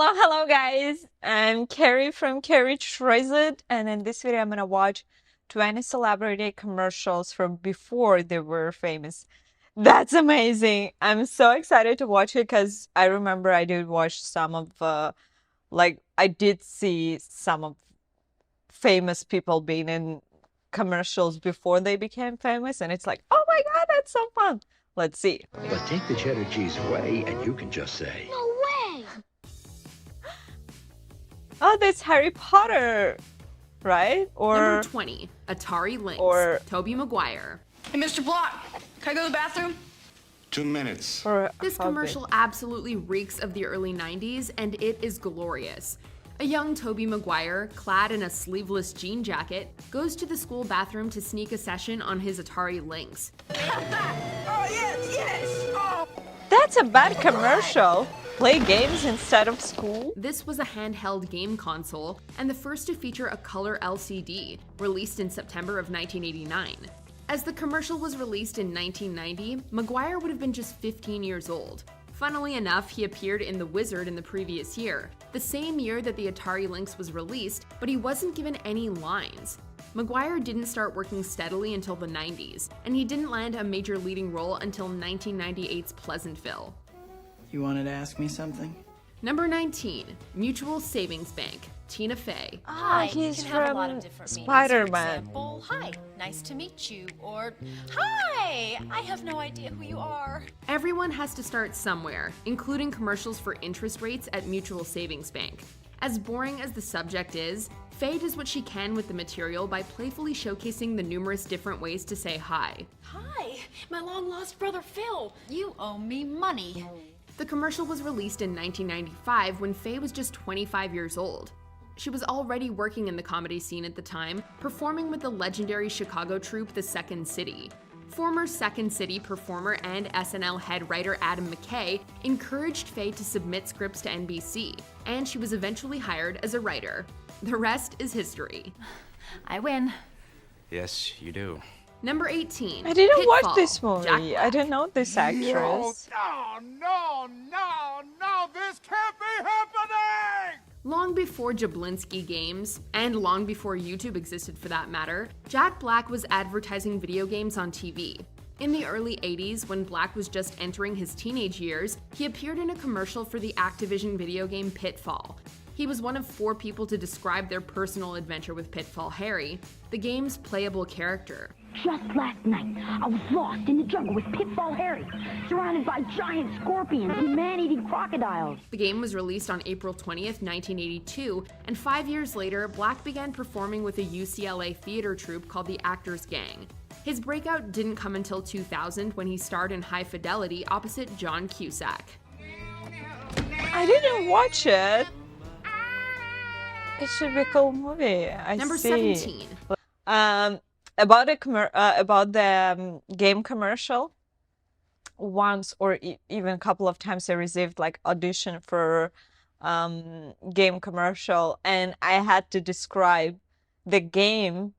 Hello guys, I'm Kerry from Kerry Tries It, and in this video I'm gonna watch 20 celebrity commercials from before they were famous. That's amazing. I'm so excited to watch it because I remember I did watch some of I did see some of famous people being in commercials before they became famous, and it's like, oh my god, that's so fun. Let's see. But take the cheddar cheese away and you can just say, No way! Oh, that's Harry Potter, right? Or Number 20, Atari Lynx, or- Tobey Maguire. Hey, Mr. Block, can I go to the bathroom? 2 minutes. or This Hobbit. commercial absolutely reeks of the early 90s, and it is glorious. A young Tobey Maguire, clad in a sleeveless jean jacket, goes to the school bathroom to sneak a session on his Atari Lynx. Oh, yes! Oh! That's a bad commercial. Play games instead of school. This was a handheld game console, and the first to feature a color LCD, released in September of 1989. As the commercial was released in 1990, Maguire would have been just 15 years old. Funnily enough, he appeared in The Wizard in the previous year, the same year that the Atari Lynx was released, but he wasn't given any lines. Maguire didn't start working steadily until the 90s, and he didn't land a major leading role until 1998's Pleasantville. You wanted to ask me something? Number 19, Mutual Savings Bank, Tina Fey. Hi, he's you can have a lot from of different meanings. Spider-Man. For example, hi, nice to meet you, or hi, I have no idea who you are. Everyone has to start somewhere, including commercials for interest rates at Mutual Savings Bank. As boring as the subject is, Fey does what she can with the material by playfully showcasing the numerous different ways to say hi. Hi, my long-lost brother Phil. You owe me money. The commercial was released in 1995 when Fey was just 25 years old. She was already working in the comedy scene at the time, performing with the legendary Chicago troupe The Second City. Former Second City performer and SNL head writer Adam McKay encouraged Fey to submit scripts to NBC, and she was eventually hired as a writer. The rest is history. I win. Yes, you do. Number 18. I didn't watch Pitfall, this Jack movie. Black. I didn't know this actress. No, this can't be happening! Long before Jablinski Games, and long before YouTube existed for that matter, Jack Black was advertising video games on TV. In the early 80s, when Black was just entering his teenage years, he appeared in a commercial for the Activision video game Pitfall. He was one of 4 people to describe their personal adventure with Pitfall Harry, the game's playable character. Just last night, I was lost in the jungle with Pitfall Harry, surrounded by giant scorpions and man-eating crocodiles. The game was released on April 20th, 1982, and 5 years later, Black began performing with a UCLA theater troupe called the Actors Gang. His breakout didn't come until 2000 when he starred in High Fidelity opposite John Cusack. I didn't watch it. It should be a cool movie. I Number see. 17. About the game commercial. Once or even a couple of times I received like audition for game commercial, and I had to describe the game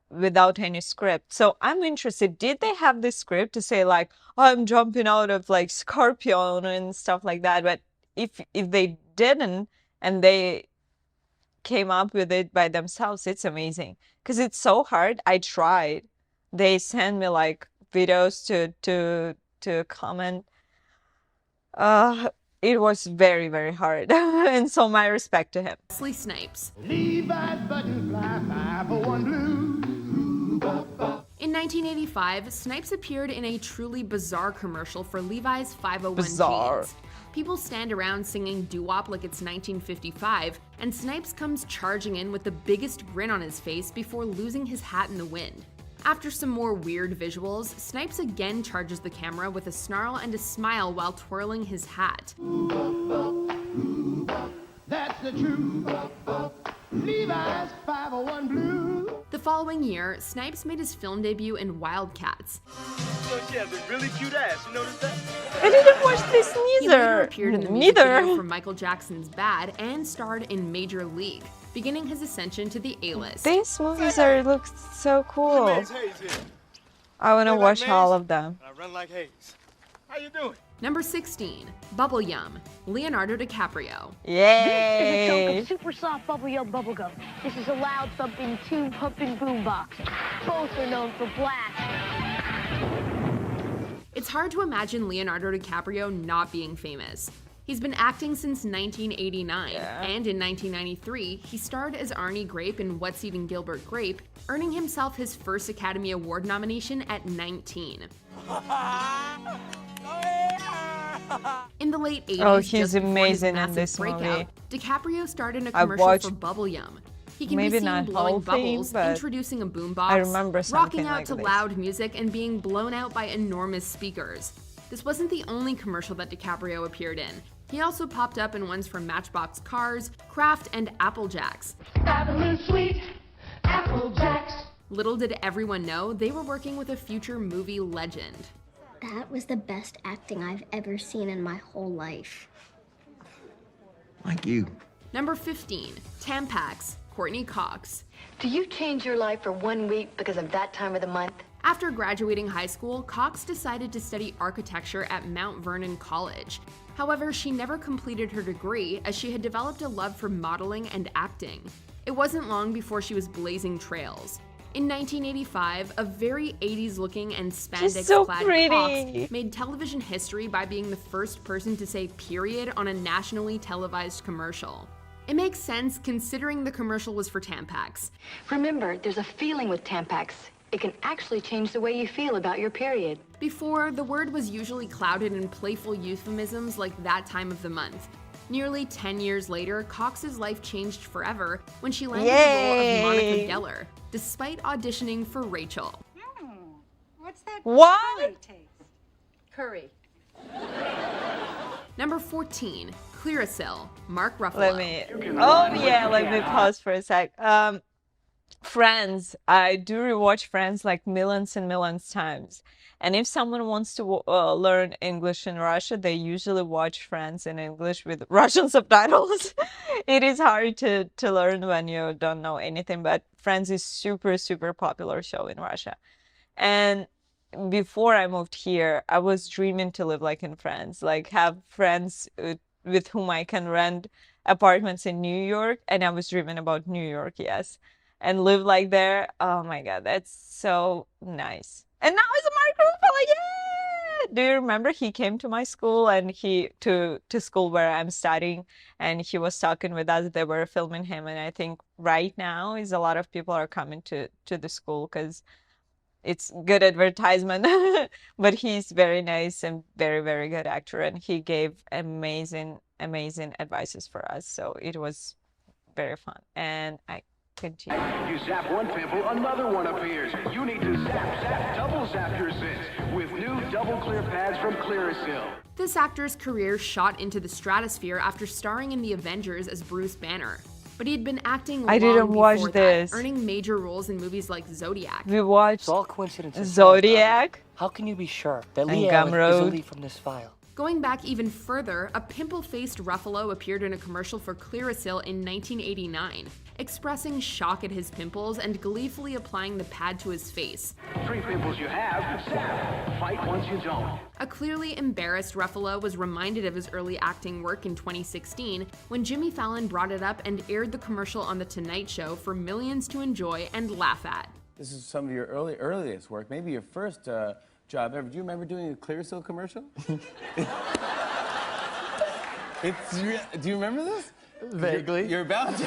without any script. So I'm interested, did they have this script to say like, oh, I'm jumping out of like Scorpion and stuff like that? But if they didn't and they came up with it by themselves, it's amazing because it's so hard. I tried. They send me like videos to comment. It was very, very hard. And so my respect to him. Wesley Snipes. Levi's buttons fly 501 blue. In 1985, Snipes appeared in a truly bizarre commercial for Levi's 501 Bizarre. jeans. People stand around singing doo-wop like it's 1955, and Snipes comes charging in with the biggest grin on his face before losing his hat in the wind. After some more weird visuals, Snipes again charges the camera with a snarl and a smile while twirling his hat. That's the truth. Levi's 501 blue. The following year, Snipes made his film debut in Wildcats. She has a really cute ass. You notice that? I didn't watch this He later neither. appeared in the music video Neither. for Michael Jackson's Bad and starred in Major League, beginning his ascension to the A-list. These movies look so cool. Hayes here. I want to Hey, like watch Maze? all of them. I run like Hayes. How you doing? Number 16. Bubble Yum, Leonardo DiCaprio. This is a chunk Yay! of super soft bubble yum bubblegum. This is a loud thumping tube pumping boombox. Both are known for blast. It's hard to imagine Leonardo DiCaprio not being famous. He's been acting since 1989, and in 1993, he starred as Arnie Grape in What's Eating Gilbert Grape, earning himself his first Academy Award nomination at 19. In the late 80s, Oh, he's just before his amazing in massive this breakout, movie. DiCaprio starred in a I commercial watched for Bubble Yum. He can maybe be not seen whole blowing thing, bubbles, but introducing a boombox, I remember rocking something out like to this. loud music, and being blown out by enormous speakers. This wasn't the only commercial that DiCaprio appeared in. He also popped up in ones from Matchbox Cars, Kraft, and Apple Jacks. Sweet Apple Jacks. Little did everyone know they were working with a future movie legend. That was the best acting I've ever seen in my whole life. Like you. Number 15. Tampax, Courtney Cox. Do you change your life for 1 week because of that time of the month? After graduating high school, Cox decided to study architecture at Mount Vernon College. However, she never completed her degree as she had developed a love for modeling and acting. It wasn't long before she was blazing trails. In 1985, a very 80s-looking and spandex-clad Cox made television history by being the first person to say period on a nationally televised commercial. It makes sense considering the commercial was for Tampax. Remember, there's a feeling with Tampax. It can actually change the way you feel about your period. Before, the word was usually clouded in playful euphemisms like that time of the month. Nearly 10 years later, Cox's life changed forever when she landed the role of Monica Geller, despite auditioning for Rachel. What's that What? taste? Curry. Number 14. Clearasil, Mark Ruffalo. Let me pause for a sec. Friends, I do rewatch Friends like millions and millions times. And if someone wants to learn English in Russia, they usually watch Friends in English with Russian subtitles. It is hard to learn when you don't know anything, but Friends is super, super popular show in Russia. And before I moved here, I was dreaming to live like in France, like have friends with whom I can rent apartments in New York. And I was dreaming about New York, yes. And live like there. Oh my God, that's so nice. And now it's Mark Ruffalo, yeah! Do you remember he came to my school and to school where I'm studying, and he was talking with us. They were filming him, and I think right now is a lot of people are coming to the school because it's good advertisement. But he's very nice and very, very good actor, and he gave amazing advices for us. So it was very fun, and I continue. You zap one pimple, another one appears. You need to zap, double zap your sins with new double clear pads from Clearasil. This actor's career shot into the stratosphere after starring in The Avengers as Bruce Banner. But he had been acting long before that, earning major roles in movies like Zodiac. We watched all coincidences. Zodiac. How can you be sure that and Leanne is Gumroad. a lead from this file? Going back even further, a pimple-faced Ruffalo appeared in a commercial for Clearasil in 1989, expressing shock at his pimples and gleefully applying the pad to his face. 3 pimples you have, zap. Fight once you don't. A clearly embarrassed Ruffalo was reminded of his early acting work in 2016 when Jimmy Fallon brought it up and aired the commercial on The Tonight Show for millions to enjoy and laugh at. This is some of your earliest work, maybe your first job ever. Do you remember doing a Clearasil commercial? Do you remember this? Vaguely. You're about to.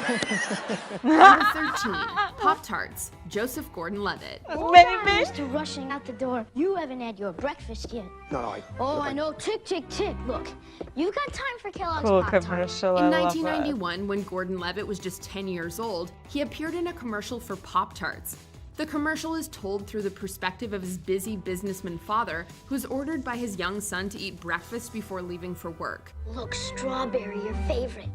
Number 13, Pop-Tarts, Joseph Gordon-Levitt. Mr. Rushing out the door. You haven't had your breakfast yet. No, I know. Tick, tick, tick. Look, you've got time for Kellogg's Cool Pop-Tarts. commercial. In I love 1991, when Gordon-Levitt was just 10 years old, he appeared in a commercial for Pop-Tarts. The commercial is told through the perspective of his busy businessman father, who's ordered by his young son to eat breakfast before leaving for work. Look, strawberry, your favorite.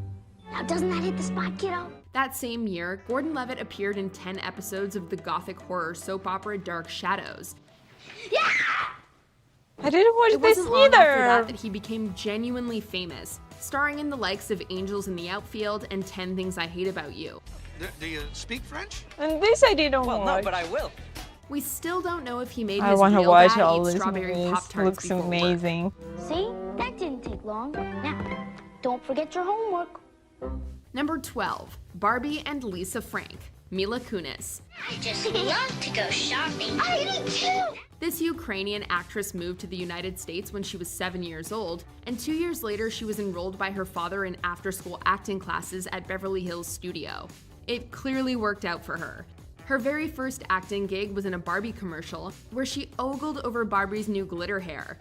Now, doesn't that hit the spot, kiddo? That same year, Gordon-Levitt appeared in 10 episodes of the gothic horror soap opera Dark Shadows. Yeah! I didn't watch It this wasn't long after either. that he became genuinely famous, starring in the likes of Angels in the Outfield and 10 Things I Hate About You. Do you speak French? And this I didn't watch. No, but I will. We still don't know if he made I his want to real watch dad all eat these strawberry movies. Pop-Tarts Looks before work. amazing. See? That didn't take long. Now, don't forget your homework. Number 12, Barbie and Lisa Frank, Mila Kunis. I just love to go shopping. I do too. This Ukrainian actress moved to the United States when she was 7 years old, and 2 years later she was enrolled by her father in after-school acting classes at Beverly Hills Studio. It clearly worked out for her. Her very first acting gig was in a Barbie commercial, where she ogled over Barbie's new glitter hair.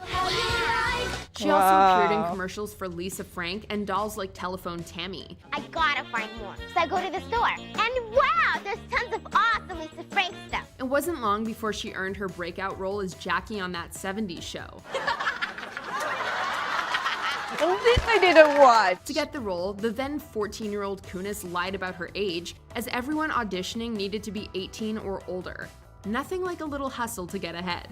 She also appeared in commercials for Lisa Frank and dolls like Telephone Tammy. I gotta find more. So I go to the store. And wow, there's tons of awesome Lisa Frank stuff. It wasn't long before she earned her breakout role as Jackie on That 70s Show. This I didn't watch. To get the role, the then 14-year-old Kunis lied about her age, as everyone auditioning needed to be 18 or older. Nothing like a little hustle to get ahead.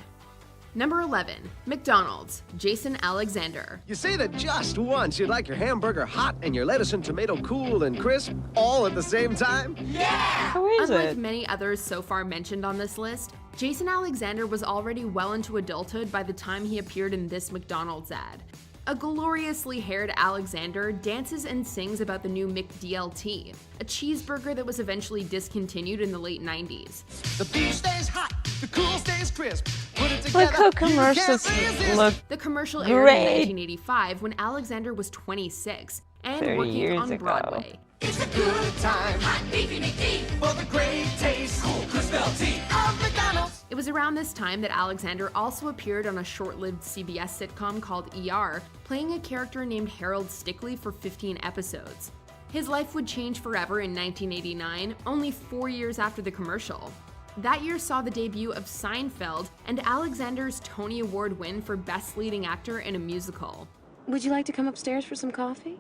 Number 11, McDonald's, Jason Alexander. You say that just once you'd like your hamburger hot and your lettuce and tomato cool and crisp, all at the same time? Yeah! Who is Unlike it? many others so far mentioned on this list, Jason Alexander was already well into adulthood by the time he appeared in this McDonald's ad. A gloriously haired Alexander dances and sings about the new McDLT, a cheeseburger that was eventually discontinued in the late 90s. The beef stays hot, the cool stays crisp. Put it together, Look how commercials look. The commercial aired in Great. 1985 when Alexander was 26 and 30 working years on ago. Broadway. It's a good time. Hot beefy McD for the great taste. Cool crisp LT of McDonald's. It was around this time that Alexander also appeared on a short-lived CBS sitcom called ER, playing a character named Harold Stickley for 15 episodes. His life would change forever in 1989, only 4 years after the commercial. That year saw the debut of Seinfeld and Alexander's Tony Award win for Best Leading Actor in a Musical. Would you like to come upstairs for some coffee?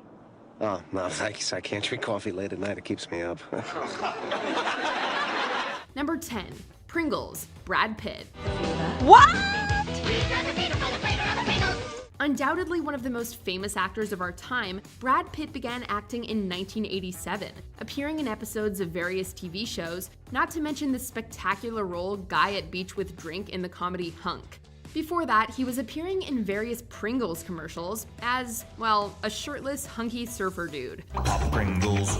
Oh, no, thanks. I can't drink coffee late at night. It keeps me up. Number 10, Pringles, Brad Pitt. What? Undoubtedly one of the most famous actors of our time, Brad Pitt began acting in 1987, appearing in episodes of various TV shows, not to mention the spectacular role Guy at Beach with Drink in the comedy Hunk. Before that, he was appearing in various Pringles commercials as, well, a shirtless, hunky surfer dude. Pringles.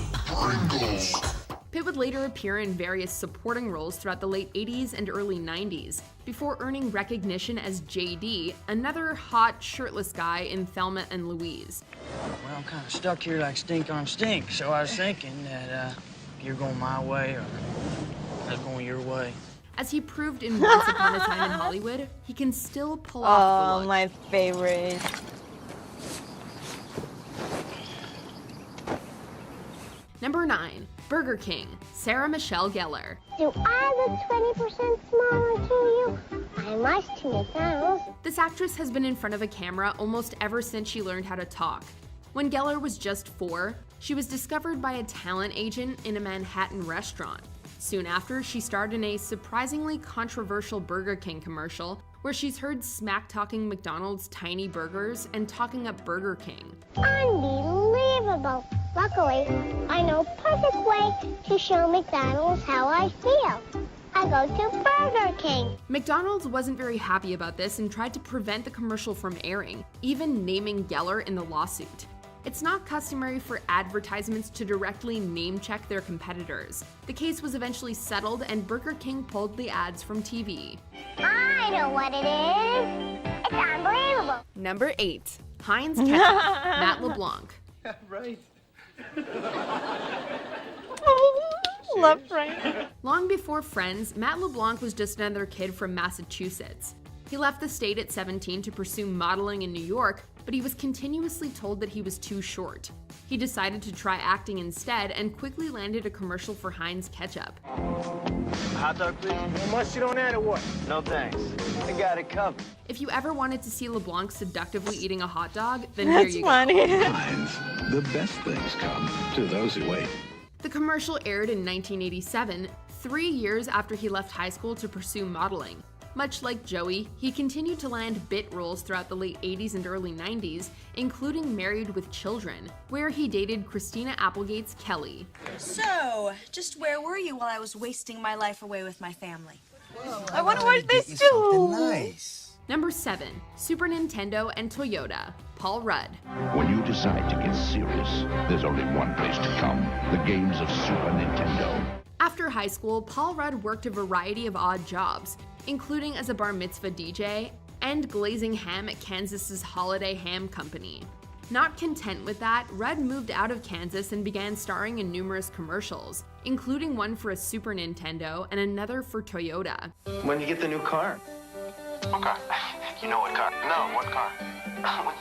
Pitt would later appear in various supporting roles throughout the late 80s and early 90s, before earning recognition as JD, another hot, shirtless guy in Thelma and Louise. Well, I'm kind of stuck here like stink on stink, so I was thinking that you're going my way or I was going your way. As he proved in Once Upon a Time in Hollywood, he can still pull off the look. My favorite. Number 9, Burger King, Sarah Michelle Gellar. Do I look 20% smaller to you? I must to McDonald's. This actress has been in front of a camera almost ever since she learned how to talk. When Gellar was just 4, she was discovered by a talent agent in a Manhattan restaurant. Soon after, she starred in a surprisingly controversial Burger King commercial where she's heard smack-talking McDonald's tiny burgers and talking up Burger King. Unbelievable. Luckily, I know a perfect way to show McDonald's how I feel. I go to Burger King. McDonald's wasn't very happy about this and tried to prevent the commercial from airing, even naming Gellar in the lawsuit. It's not customary for advertisements to directly name-check their competitors. The case was eventually settled and Burger King pulled the ads from TV. I know what it is. It's unbelievable. Number 8, Heinz Ketchup, Matt LeBlanc. Right. Love Frank. Long before Friends, Matt LeBlanc was just another kid from Massachusetts. He left the state at 17 to pursue modeling in New York, but he was continuously told that he was too short. He decided to try acting instead and quickly landed a commercial for Heinz Ketchup. Hot dog, please. How much you don't add or what? No thanks. I got it covered. If you ever wanted to see LeBlanc seductively eating a hot dog, then That's here you funny. go. Heinz, the best things come to those who wait. The commercial aired in 1987, 3 years after he left high school to pursue modeling. Much like Joey, he continued to land bit roles throughout the late 80s and early 90s, including Married with Children, where he dated Christina Applegate's Kelly. So, just where were you while I was wasting my life away with my family? I want to watch this too. Nice. Number 7. Super Nintendo and Toyota. Paul Rudd. When you decide to get serious, there's only one place to come. The games of Super Nintendo. After high school, Paul Rudd worked a variety of odd jobs, including as a bar mitzvah DJ and glazing ham at Kansas's Holiday Ham Company. Not content with that, Rudd moved out of Kansas and began starring in numerous commercials, including one for a Super Nintendo and another for Toyota. When you get the new car? What car? You know what car? No, what car?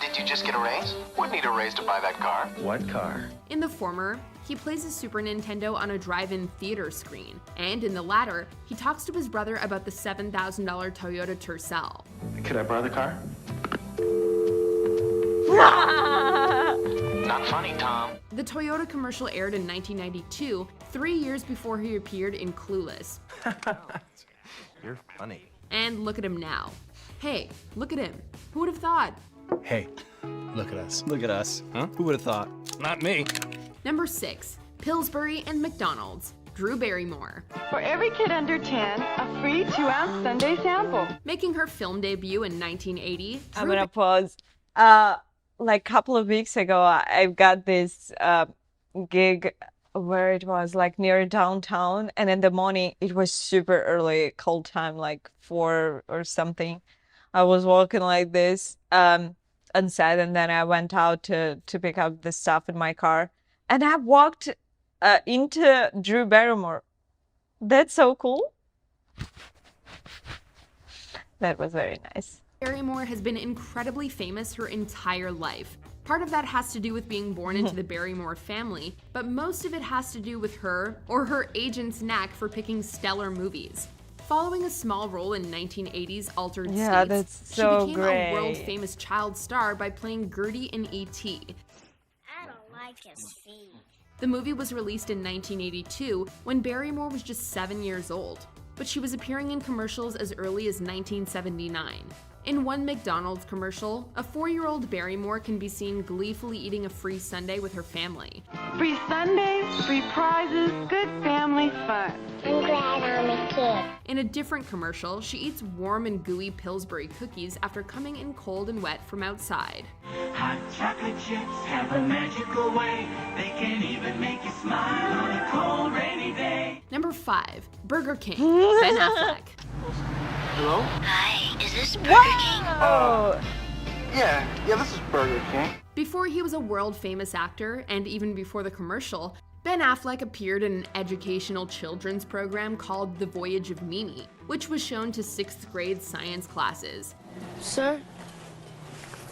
Did you just get a raise? Would need a raise to buy that car. What car? In the former, he plays a Super Nintendo on a drive-in theater screen, and in the latter, he talks to his brother about the $7,000 Toyota Tercel. Could I borrow the car? Not funny, Tom. The Toyota commercial aired in 1992, 3 years before he appeared in Clueless. You're funny. And look at him now. Hey, look at him. Who would have thought? Hey, look at us. Look at us. Huh? Who would have thought? Not me. Number 6. Pillsbury and McDonald's. Drew Barrymore. For every kid under 10, a free 2-ounce Sunday sample. Making her film debut in 1980. I'm gonna pause. Like a couple of weeks ago, I got this gig where it was like near downtown, and in the morning it was super early, cold time, like 4 or something. I was walking like this on set, and then I went out to pick up the stuff in my car, and I walked into Drew Barrymore. That's so cool. That was very nice. Barrymore has been incredibly famous her entire life. Part of that has to do with being born into the Barrymore family, but most of it has to do with her or her agent's knack for picking stellar movies. Following a small role in 1980s Altered States, that's so she became great. a world-famous child star by playing Gertie in E.T. I don't like his feet. The movie was released in 1982 when Barrymore was just 7 years old, but she was appearing in commercials as early as 1979. In one McDonald's commercial, a 4-year-old Barrymore can be seen gleefully eating a free sundae with her family. Free Sundays, free prizes, good family fun. I'm glad I'm a kid. In a different commercial, she eats warm and gooey Pillsbury cookies after coming in cold and wet from outside. Hot chocolate chips have a magical way. They can even make you smile on a cold, rainy day. Number 5. Burger King. Ben Affleck. Hello? Hi, is this Burger Wow! Yeah, this is Burger King. Before he was a world-famous actor, and even before the commercial, Ben Affleck appeared in an educational children's program called The Voyage of Mimi, which was shown to 6th grade science classes. Sir,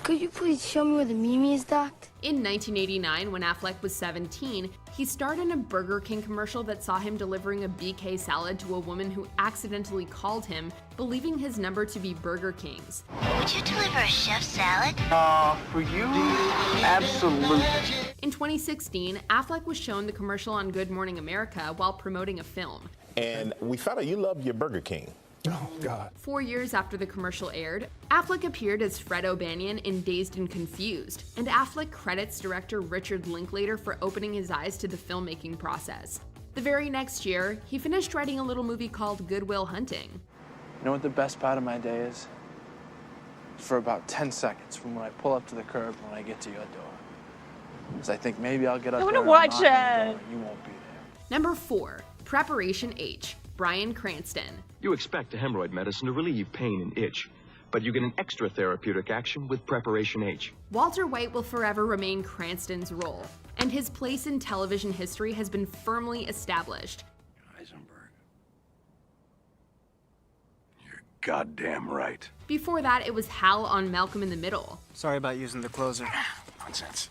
could you please show me where the Mimi is docked? In 1989, when Affleck was 17, he starred in a Burger King commercial that saw him delivering a BK salad to a woman who accidentally called him, believing his number to be Burger King's. Would you deliver a chef's salad? For you? Absolutely. In 2016, Affleck was shown the commercial on Good Morning America while promoting a film. And we found out you love your Burger King. Oh, God. 4 years after the commercial aired, Affleck appeared as Fred O'Banion in Dazed and Confused, and Affleck credits director Richard Linklater for opening his eyes to the filmmaking process. The very next year, he finished writing a little movie called Good Will Hunting. You know what the best part of my day is? For about 10 seconds from when I pull up to the curb when I get to your door. Because I think maybe I'll get up I there want to watch and knock on the it. door and you won't be there. Number 4. Preparation H. Brian Cranston. You expect a hemorrhoid medicine to relieve pain and itch, but you get an extra therapeutic action with Preparation H. Walter White will forever remain Cranston's role, and his place in television history has been firmly established. Goddamn right. Before that, it was Hal on Malcolm in the Middle. Sorry about using the closer. Nonsense.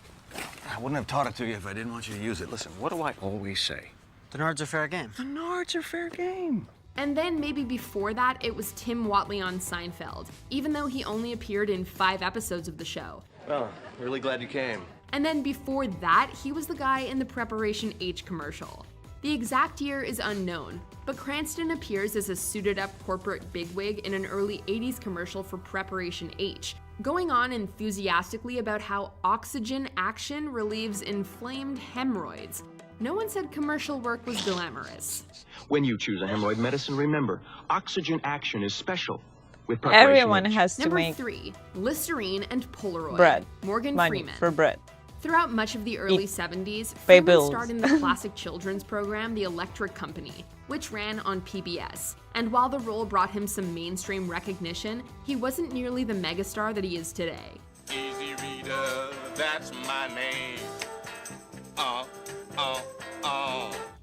I wouldn't have taught it to you if I didn't want you to use it. Listen, what do I always say? The Nards are fair game. The Nards are fair game. And then maybe before that, it was Tim Whatley on Seinfeld, even though he only appeared in 5 episodes of the show. Well, really glad you came. And then before that, he was the guy in the Preparation H commercial. The exact year is unknown, but Cranston appears as a suited-up corporate bigwig in an early 80s commercial for Preparation H, going on enthusiastically about how oxygen action relieves inflamed hemorrhoids. No one said commercial work was glamorous. When you choose a hemorrhoid medicine, remember, oxygen action is special. with preparation Everyone H. has to Number make 3, Listerine and Polaroid. bread. Morgan Money Freeman. for bread. Throughout much of the early 70s, pay Freeman bills. starred in the classic children's program The Electric Company, which ran on PBS. And while the role brought him some mainstream recognition, he wasn't nearly the megastar that he is today. Easy Reader, that's my name.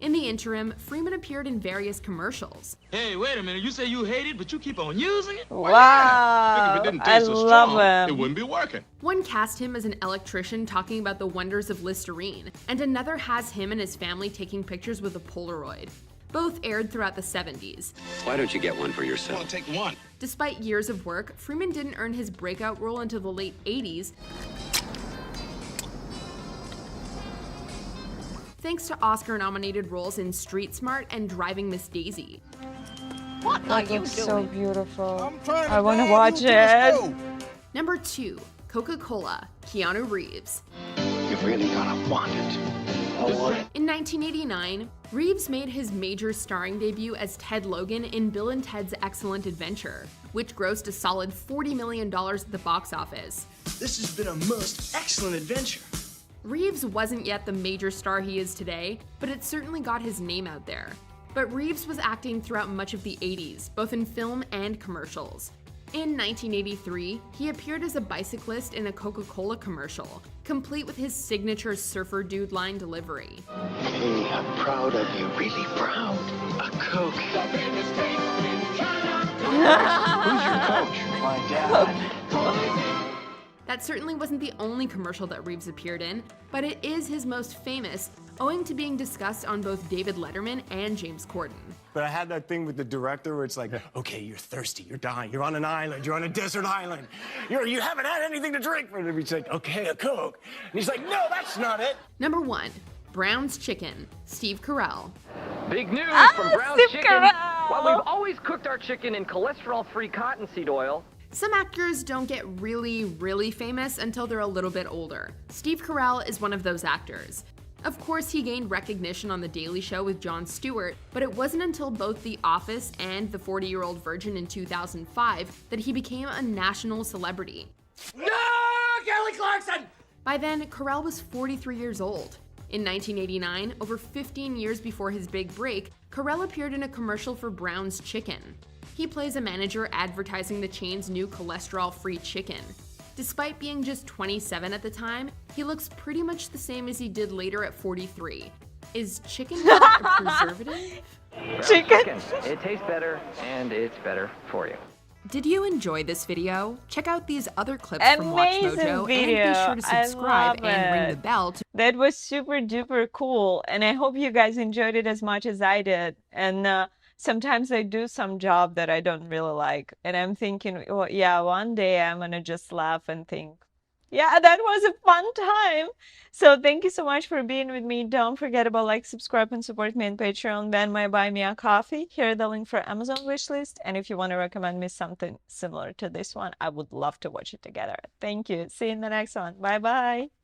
In the interim, Freeman appeared in various commercials. Hey, wait a minute. You say you hate it, but you keep on using it? Wow, Yeah. If it didn't I taste so love strong, him. it wouldn't be working. One cast him as an electrician talking about the wonders of Listerine, and another has him and his family taking pictures with a Polaroid. Both aired throughout the 70s. Why don't you get one for yourself? Well, take one. Despite years of work, Freeman didn't earn his breakout role until the late 80s, thanks to Oscar-nominated roles in Street Smart and Driving Miss Daisy. What are you doing? So beautiful. I want to watch it. Number 2, Coca-Cola, Keanu Reeves. You're really gonna want it. In 1989, Reeves made his major starring debut as Ted Logan in Bill and Ted's Excellent Adventure, which grossed a solid $40 million at the box office. This has been a most excellent adventure. Reeves wasn't yet the major star he is today, but it certainly got his name out there. But Reeves was acting throughout much of the 80s, both in film and commercials. In 1983, he appeared as a bicyclist in a Coca-Cola commercial, complete with his signature surfer dude line delivery. Hey, I'm proud of you, really proud. A Coke. Who's your coach? My dad. That certainly wasn't the only commercial that Reeves appeared in, but it is his most famous, owing to being discussed on both David Letterman and James Corden. But I had that thing with the director where it's like, okay, you're thirsty, you're dying, you're on an island, you're on a desert island. You haven't had anything to drink. And he's like, okay, a Coke. And he's like, no, that's not it. Number 1, Brown's Chicken, Steve Carell. Big news from Brown's Steve Chicken. Carell. While we've always cooked our chicken in cholesterol-free cottonseed oil, Some actors don't get really famous until they're a little bit older. Steve Carell is one of those actors. Of course, he gained recognition on The Daily Show with Jon Stewart, but it wasn't until both The Office and The 40-Year-Old Virgin in 2005 that he became a national celebrity. No, Kelly Clarkson! By then, Carell was 43 years old. In 1989, over 15 years before his big break, Carell appeared in a commercial for Brown's Chicken. He plays a manager advertising the chain's new cholesterol-free chicken. Despite being just 27 at the time, he looks pretty much the same as he did later at 43. Is chicken not a preservative? Chicken. It tastes better, and it's better for you. Did you enjoy this video? Check out these other clips from Watch Amazing Mojo video. and be sure to subscribe I love and ring it. the bell to That was super duper cool, and I hope you guys enjoyed it as much as I did. And sometimes I do some job that I don't really like, and I'm thinking, oh, yeah, one day I'm gonna just laugh and think, yeah, that was a fun time. So thank you so much for being with me. Don't forget about like, subscribe, and support me on Patreon, Venmo, buy me a coffee. Here the link for Amazon wishlist. And if you want to recommend me something similar to this one, I would love to watch it together. Thank you. See you in the next one. Bye bye.